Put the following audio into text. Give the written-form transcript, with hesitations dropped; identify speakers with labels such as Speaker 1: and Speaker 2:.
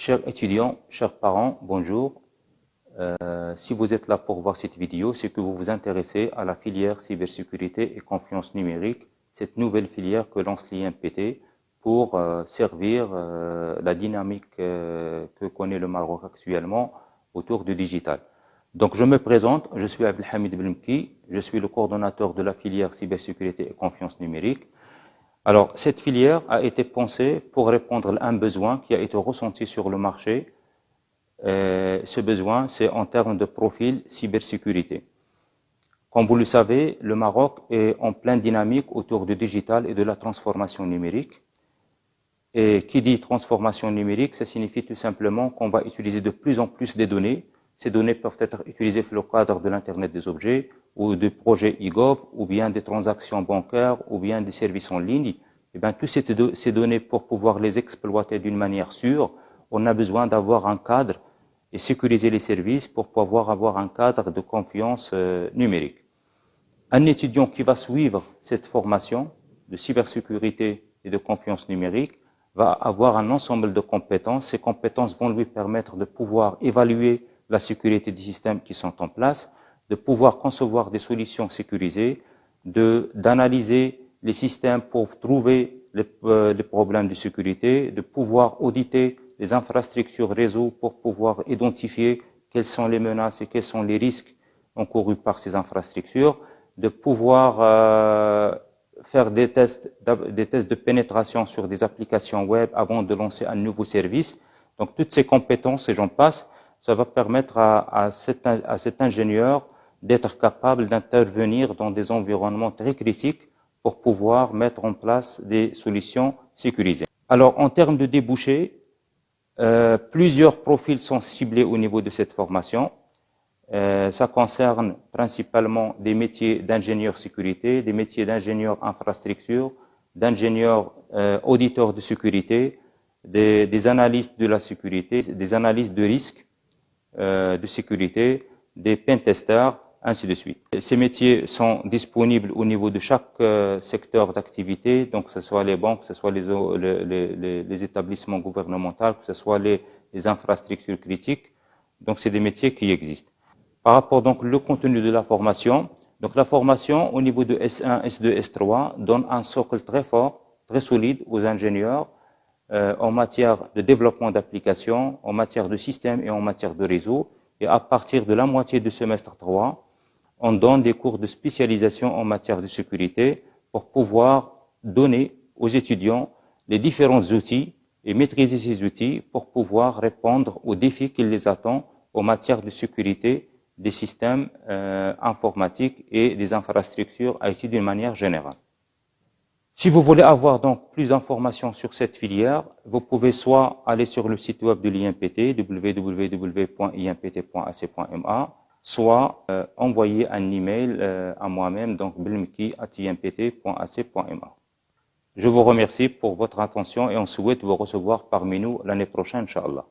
Speaker 1: Chers étudiants, chers parents, bonjour. Si vous êtes là pour voir cette vidéo, c'est que vous vous intéressez à la filière cybersécurité et confiance numérique, cette nouvelle filière que lance l'IMPT pour servir la dynamique que connaît le Maroc actuellement autour du digital. Donc je me présente, je suis Abdelhamid Belmki, je suis le coordonnateur de la filière cybersécurité et confiance numérique. Alors, cette filière a été pensée pour répondre à un besoin qui a été ressenti sur le marché. Ce besoin, c'est en termes de profil cybersécurité. Comme vous le savez, le Maroc est en pleine dynamique autour du digital et de la transformation numérique. Et qui dit transformation numérique, ça signifie tout simplement qu'on va utiliser de plus en plus des données. Ces données peuvent être utilisées dans le cadre de l'Internet des objets, ou de projets e-gov, ou bien des transactions bancaires, ou bien des services en ligne. Et bien, toutes ces données, pour pouvoir les exploiter d'une manière sûre, on a besoin d'avoir un cadre et sécuriser les services pour pouvoir avoir un cadre de confiance numérique. Un étudiant qui va suivre cette formation de cybersécurité et de confiance numérique va avoir un ensemble de compétences. Ces compétences vont lui permettre de pouvoir évaluer la sécurité des systèmes qui sont en place, de pouvoir concevoir des solutions sécurisées, d'analyser les systèmes pour trouver les problèmes de sécurité, de pouvoir auditer les infrastructures réseau pour pouvoir identifier quelles sont les menaces et quels sont les risques encourus par ces infrastructures, de pouvoir faire des tests de pénétration sur des applications web avant de lancer un nouveau service. Donc toutes ces compétences, et j'en passe, ça va permettre à cet ingénieur d'être capable d'intervenir dans des environnements très critiques pour pouvoir mettre en place des solutions sécurisées. Alors, en termes de débouchés, plusieurs profils sont ciblés au niveau de cette formation. Ça concerne principalement des métiers d'ingénieur sécurité, des métiers d'ingénieur infrastructure, d'ingénieur auditeur de sécurité, des analystes de la sécurité, des analystes de risque de sécurité, des pentesters, ainsi de suite. Ces métiers sont disponibles au niveau de chaque secteur d'activité, donc que ce soit les banques, que ce soit les établissements gouvernementaux, que ce soit les infrastructures critiques. Donc c'est des métiers qui existent. Par rapport donc au contenu de la formation, donc la formation au niveau de S1, S2, S3 donne un socle très fort, très solide aux ingénieurs en matière de développement d'applications, en matière de système et en matière de réseau. Et à partir de la moitié du semestre 3, on donne des cours de spécialisation en matière de sécurité pour pouvoir donner aux étudiants les différents outils et maîtriser ces outils pour pouvoir répondre aux défis qui les attendent en matière de sécurité des systèmes informatiques et des infrastructures IT d'une manière générale. Si vous voulez avoir donc plus d'informations sur cette filière, vous pouvez soit aller sur le site web de l'IMPT, www.impt.ac.ma, soit envoyer un email à moi-même, donc belmki@impt.ac.ma. Je vous remercie pour votre attention et on souhaite vous recevoir parmi nous l'année prochaine, Inch'Allah.